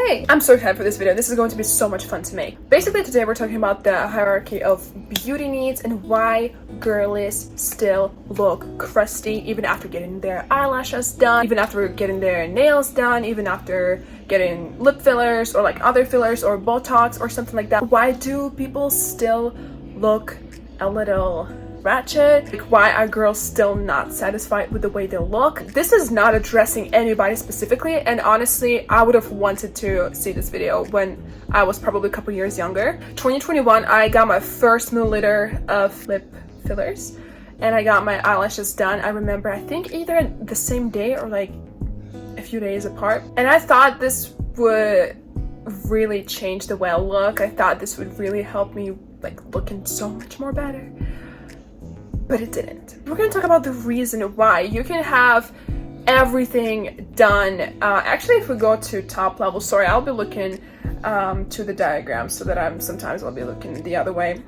Hey, I'm so excited for this video. This is going to be so much fun to make. Basically, today we're talking about the hierarchy of beauty needs and why girlies still look crusty even after getting their eyelashes done, even after getting their nails done, even after getting lip fillers or like other fillers or Botox or something like that. Why do people still look a little ratchet? Like, why are girls still not satisfied with the way they look? This is not addressing anybody specifically, and honestly I would have wanted to see this video when I was probably a couple years younger. 2021, I got my first milliliter of lip fillers and I got my eyelashes done. I remember, I think either the same day or like a few days apart, and I thought this would really change the way I look. I thought this would really help me like looking so much more better. But it didn't. We're gonna talk about the reason why. You can have everything done. Actually, if we go to top level, sorry, I'll be looking to the diagram so that I'll be looking the other way.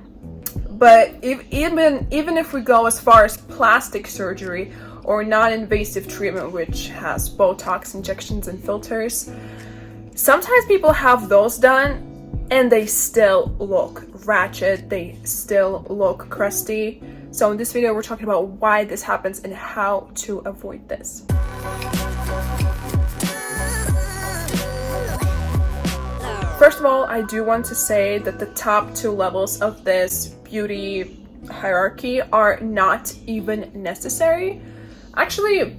But even if we go as far as plastic surgery or non-invasive treatment, which has Botox injections and filters, sometimes people have those done and they still look ratchet, they still look crusty. So in this video, we're talking about why this happens and how to avoid this. First of all, I do want to say that the top two levels of this beauty hierarchy are not even necessary. Actually,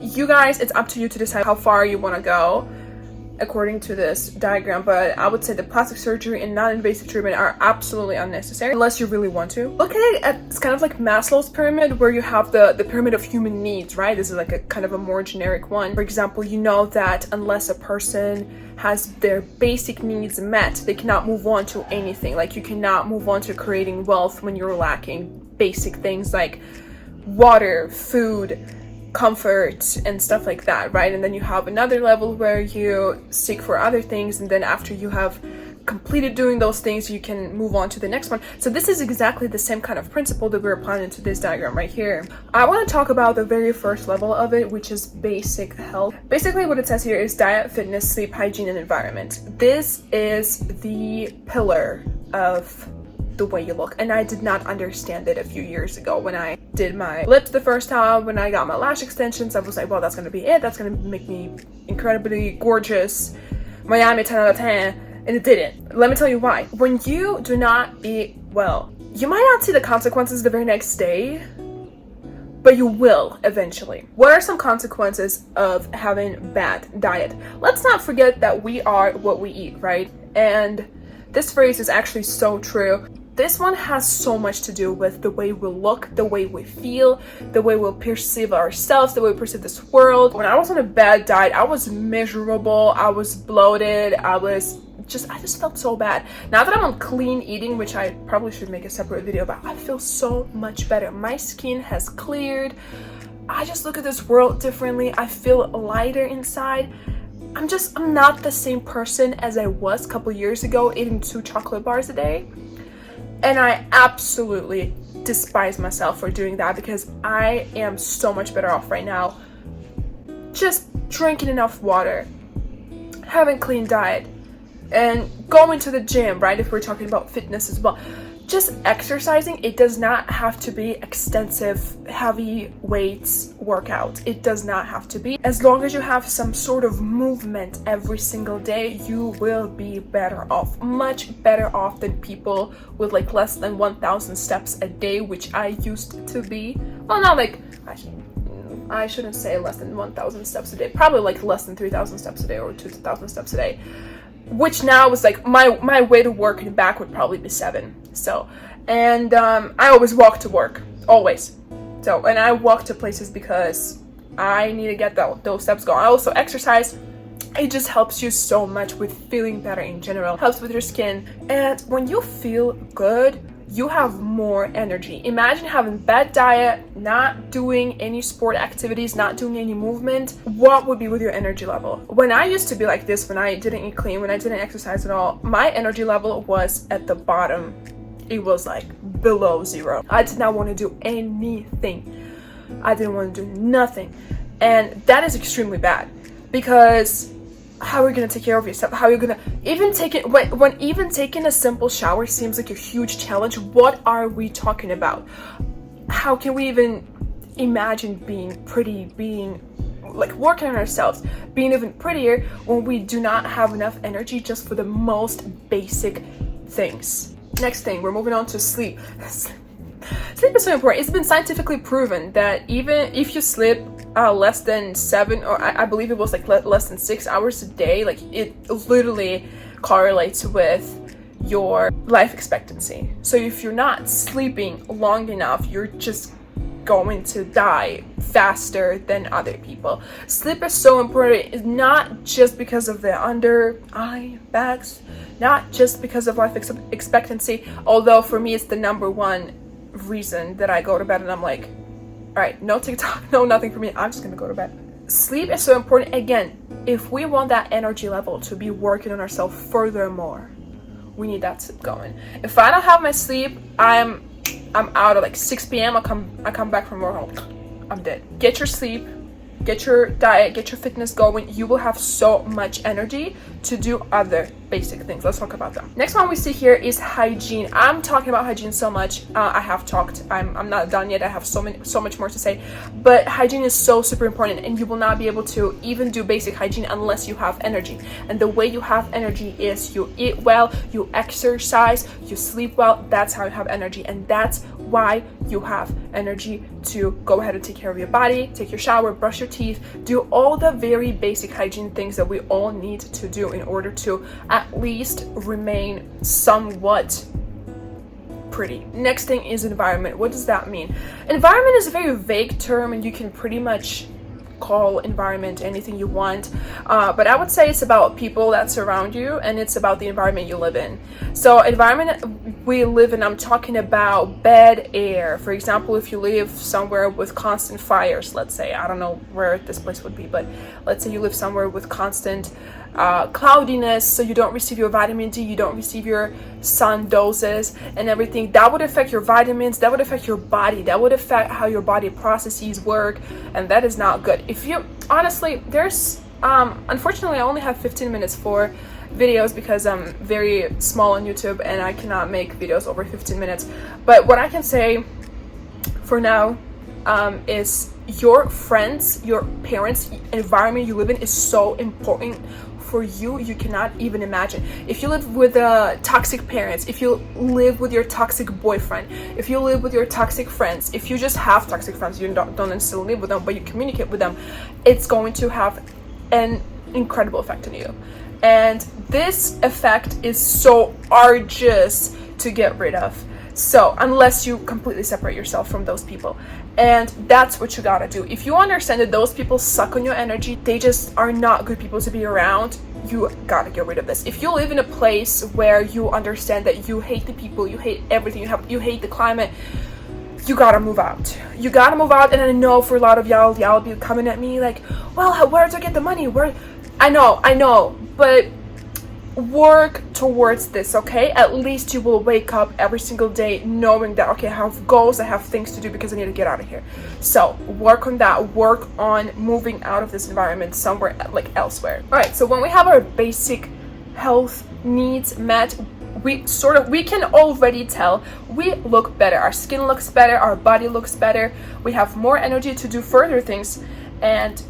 you guys, it's up to you to decide how far you want to go according to this diagram, but I would say the plastic surgery and non-invasive treatment are absolutely unnecessary unless you really want to. Look at it, it's kind of like Maslow's pyramid, where you have the pyramid of human needs, right? This is like a kind of a more generic one. For example, you know that unless a person has their basic needs met, they cannot move on to anything. Like, you cannot move on to creating wealth when you're lacking basic things like water, food, comfort and stuff like that, right? And then you have another level where you seek for other things, and then after you have completed doing those things, you can move on to the next one. So this is exactly the same kind of principle that we're applying into this diagram right here. I want to talk about the very first level of it, which is basic health. Basically what it says here is diet, fitness, sleep, hygiene, and environment. This is the pillar of the way you look, and I did not understand it a few years ago. When I did my lips the first time, when I got my lash extensions, I was like, well, that's gonna be it, that's gonna make me incredibly gorgeous, Miami 10 out of 10, and it didn't. Let me tell you why. When you do not eat well, you might not see the consequences the very next day, but you will eventually. What are some consequences of having bad diet? Let's not forget that we are what we eat, right? And this phrase is actually so true. This one has so much to do with the way we look, the way we feel, the way we perceive ourselves, the way we perceive this world. When I was on a bad diet, I was miserable, I was bloated, I just felt so bad. Now that I'm on clean eating, which I probably should make a separate video about, I feel so much better. My skin has cleared. I just look at this world differently. I feel lighter inside. I'm not the same person as I was a couple years ago, eating 2 chocolate bars a day. And I absolutely despise myself for doing that, because I am so much better off right now just drinking enough water, having a clean diet, and going to the gym, right? If we're talking about fitness as well. Just exercising. It does not have to be extensive, heavy weights workout. It does not have to be. As long as you have some sort of movement every single day, you will be better off. Much better off than people with like less than 1,000 steps a day, which I used to be. Well, not like, I shouldn't say less than 1,000 steps a day. Probably like less than 3,000 steps a day or 2,000 steps a day. Which now is like my way to work and back would probably be 7. So, and I always walk to work, always. So, and I walk to places because I need to get those steps going. I also exercise. It just helps you so much with feeling better in general. Helps with your skin. And when you feel good, you have more energy. Imagine having bad diet, not doing any sport activities, not doing any movement. What would be with your energy level? When I used to be like this, when I didn't eat clean, when I didn't exercise at all, my energy level was at the bottom. It was like below 0. I did not want to do anything. I didn't want to do nothing. And that is extremely bad, because how are you gonna take care of yourself? How are you gonna even take it when even taking a simple shower seems like a huge challenge? What are we talking about? How can we even imagine being pretty, being like working on ourselves, being even prettier when we do not have enough energy just for the most basic things? Next thing, we're moving on to sleep. Sleep is so important. It's been scientifically proven that even if you sleep less than 7, or I believe it was like less than 6 hours a day, like it literally correlates with your life expectancy. So if you're not sleeping long enough, you're just going to die faster than other people. Sleep is so important. It's not just because of the under eye bags, not just because of life expectancy, although for me it's the number one reason that I go to bed and I'm like, all right, no TikTok, no nothing for me, I'm just gonna go to bed. Sleep is so important. Again, if we want that energy level to be working on ourselves furthermore, we need that sleep going. If I don't have my sleep, I'm out at like 6 p.m. I come back from work, I'm dead. Get your sleep, get your diet, get your fitness going. You will have so much energy to do other basic things. Let's talk about them. Next one we see here is hygiene. I'm talking about hygiene so much. I have talked. I'm not done yet. I have so much more to say. But hygiene is so super important, and you will not be able to even do basic hygiene unless you have energy. And the way you have energy is you eat well, you exercise, you sleep well. That's how you have energy, and that's why you have energy to go ahead and take care of your body, take your shower, brush your teeth, do all the very basic hygiene things that we all need to do in order to at least remain somewhat pretty. Next thing is environment. What does that mean? Environment is a very vague term, and you can pretty much call environment anything you want, but I would say it's about people that surround you, and it's about the environment you live in. So environment we live in, I'm talking about bad air. For example, if you live somewhere with constant fires, let's say, I don't know where this place would be, but let's say you live somewhere with constant cloudiness, so you don't receive your vitamin D, you don't receive your sun doses and everything. That would affect your vitamins, that would affect your body, that would affect how your body processes work, and that is not good. If you honestly, there's unfortunately I only have 15 minutes for videos because I'm very small on YouTube and I cannot make videos over 15 minutes. But what I can say for now is your friends, your parents, environment you live in is so important for you. You cannot even imagine. If you live with toxic parents, if you live with your toxic boyfriend, if you live with your toxic friends, if you just have toxic friends, you don't necessarily live with them, but you communicate with them, it's going to have an incredible effect on you. And this effect is so arduous to get rid of. So unless you completely separate yourself from those people, and that's what you gotta do. If you understand that those people suck on your energy, they just are not good people to be around, you gotta get rid of this. If you live in a place where you understand that you hate the people, you hate everything, you hate the climate, you gotta move out. You gotta move out. And I know for a lot of y'all be coming at me like, well, where do I get the money? Where? I know, but work towards this, okay? At least you will wake up every single day knowing that, okay, I have goals, I have things to do because I need to get out of here. So work on that, work on moving out of this environment somewhere like elsewhere. All right, so when we have our basic health needs met, we can already tell we look better. Our skin looks better, our body looks better, we have more energy to do further things. And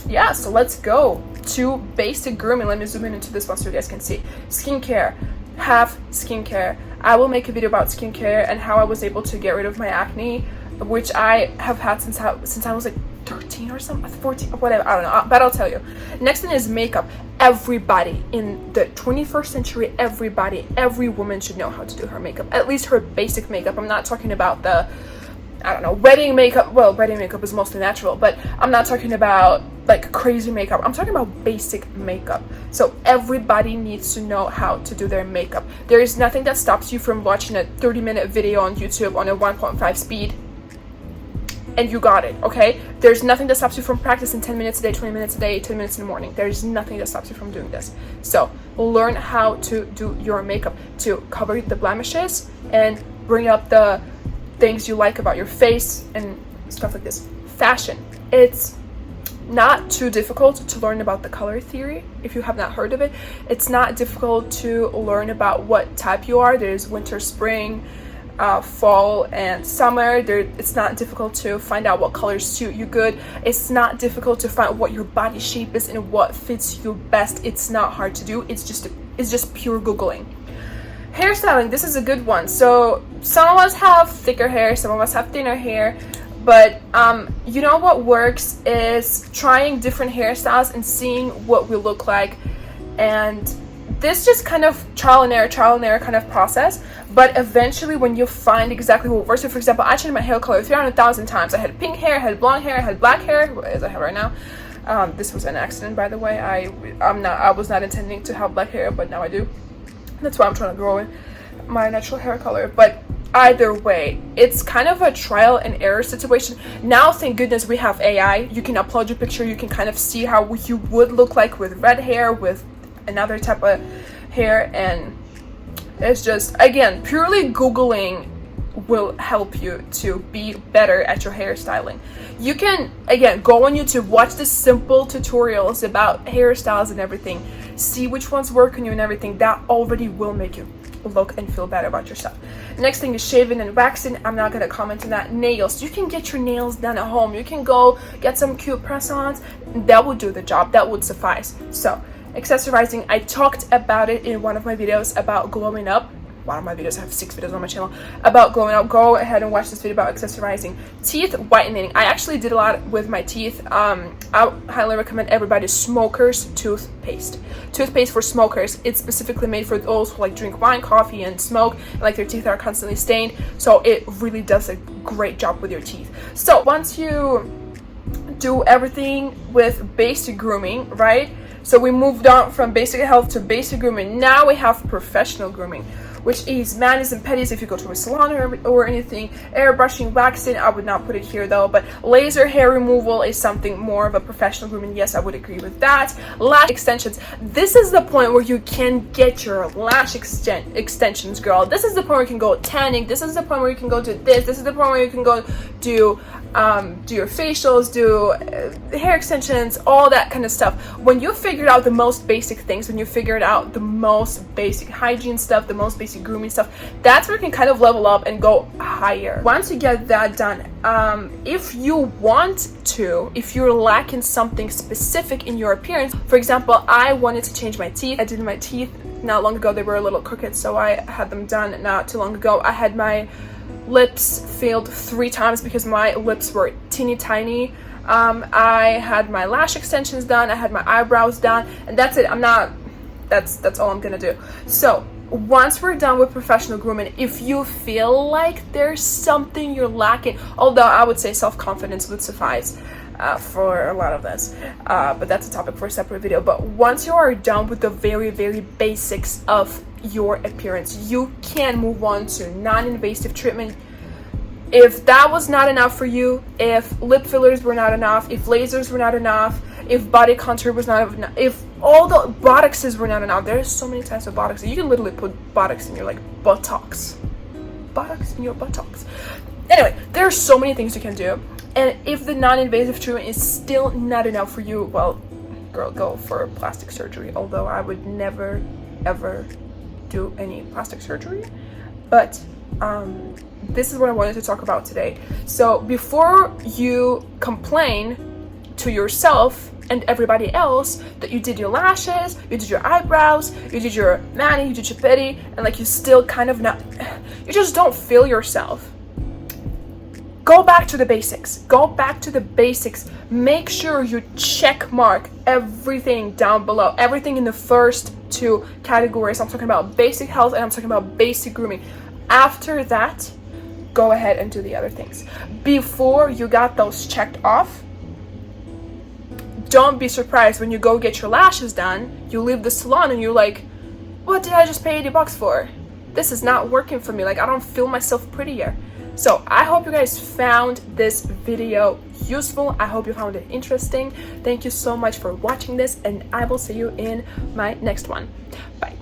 yeah, so let's go to basic grooming. Let me zoom in into this one so you guys can see. Skincare. Have skincare. I will make a video about skincare and how I was able to get rid of my acne, which I have had since I was like 13 or something, 14, whatever, I don't know, but I'll tell you. Next thing is makeup. Everybody in the 21st century, every woman should know how to do her makeup, at least her basic makeup. I'm not talking about the, I don't know, wedding makeup. Well, wedding makeup is mostly natural, but I'm not talking about like crazy makeup. I'm talking about basic makeup. So everybody needs to know how to do their makeup. There is nothing that stops you from watching a 30-minute video on YouTube on a 1.5 speed and you got it, okay? There's nothing that stops you from practicing 10 minutes a day, 20 minutes a day, 10 minutes in the morning. There's nothing that stops you from doing this. So learn how to do your makeup to cover the blemishes and bring up the things you like about your face and stuff like this. Fashion. It's not too difficult to learn about the color theory if you have not heard of it. It's not difficult to learn about what type you are. There's winter, spring, fall, and summer. It's not difficult to find out what colors suit you good. It's not difficult to find what your body shape is and what fits you best. It's not hard to do. It's just pure Googling. Hairstyling, this is a good one. So some of us have thicker hair, some of us have thinner hair, but you know what works is trying different hairstyles and seeing what we look like. And this just kind of trial and error kind of process. But eventually when you find exactly what works, so for example, I changed my hair color 300,000 times. I had pink hair, I had blonde hair, I had black hair, as I have right now. This was an accident, by the way. I was not intending to have black hair, but now I do. That's why I'm trying to grow in my natural hair color. But either way, it's kind of a trial and error situation. Now, thank goodness we have AI. You can upload your picture, you can kind of see how you would look like with red hair, with another type of hair, and it's just, again, purely Googling will help you to be better at your hairstyling. You can, again, go on YouTube, watch the simple tutorials about hairstyles and everything, see which ones work on you and everything. That already will make you look and feel better about yourself. Next thing is shaving and waxing. I'm not going to comment on that. Nails, you can get your nails done at home. You can go get some cute press-ons. That would do the job. That would suffice. So accessorizing, I talked about it in one of my videos about glowing up. One of my videos, I have 6 videos on my channel about glowing up. Go ahead and watch this video about accessorizing. Teeth whitening, I actually did a lot with my teeth. I highly recommend everybody smokers toothpaste for smokers. It's specifically made for those who like drink wine, coffee, and smoke, and like their teeth are constantly stained, so it really does a great job with your teeth. So once you do everything with basic grooming, right? So we moved on from basic health to basic grooming. Now we have professional grooming, which is manis and pedis if you go to a salon or anything. Airbrushing, waxing, I would not put it here though, but laser hair removal is something more of a professional grooming. Yes, I would agree with that. Lash extensions. This is the point where you can get your lash extensions, girl. This is the point where you can go tanning. This is the point where you can go do this. This is the point where you can go do your facials, do hair extensions, all that kind of stuff. When you figured out the most basic things, when you figured out the most basic hygiene stuff, the most basic grooming stuff, that's where you can kind of level up and go higher. Once you get that done, if you want to, if you're lacking something specific in your appearance, for example, I wanted to change my teeth. I did my teeth not long ago. They were a little crooked, so I had them done not too long ago. I had my lips filled 3 times because my lips were teeny tiny. I had my lash extensions done, I had my eyebrows done, and that's it. That's all I'm gonna do. So once we're done with professional grooming, if you feel like there's something you're lacking, although I would say self-confidence would suffice for a lot of this, but that's a topic for a separate video. But once you are done with the very, very basics of your appearance, you can move on to non-invasive treatment. If that was not enough for you, if lip fillers were not enough, if lasers were not enough, if body contour was not enough, if all the botoxes were not enough, there's so many types of botox. You can literally put botox in your buttocks. Botox in your buttocks. Anyway, there are so many things you can do. And if the non-invasive treatment is still not enough for you, well, girl, go for plastic surgery. Although I would never, ever do any plastic surgery. But this is what I wanted to talk about today. So before you complain to yourself and everybody else that you did your lashes, you did your eyebrows, you did your mani, you did your pedi, and like you still kind of not, you just don't feel yourself. Go back to the basics. Go back to the basics. Make sure you check mark everything down below. Everything in the first 2 categories. I'm talking about basic health and I'm talking about basic grooming. After that, go ahead and do the other things. Before you got those checked off, don't be surprised when you go get your lashes done, you leave the salon and you're like, what did I just pay $80 for? This is not working for me. Like, I don't feel myself prettier. So I hope you guys found this video useful. I hope you found it interesting. Thank you so much for watching this, and I will see you in my next one. Bye.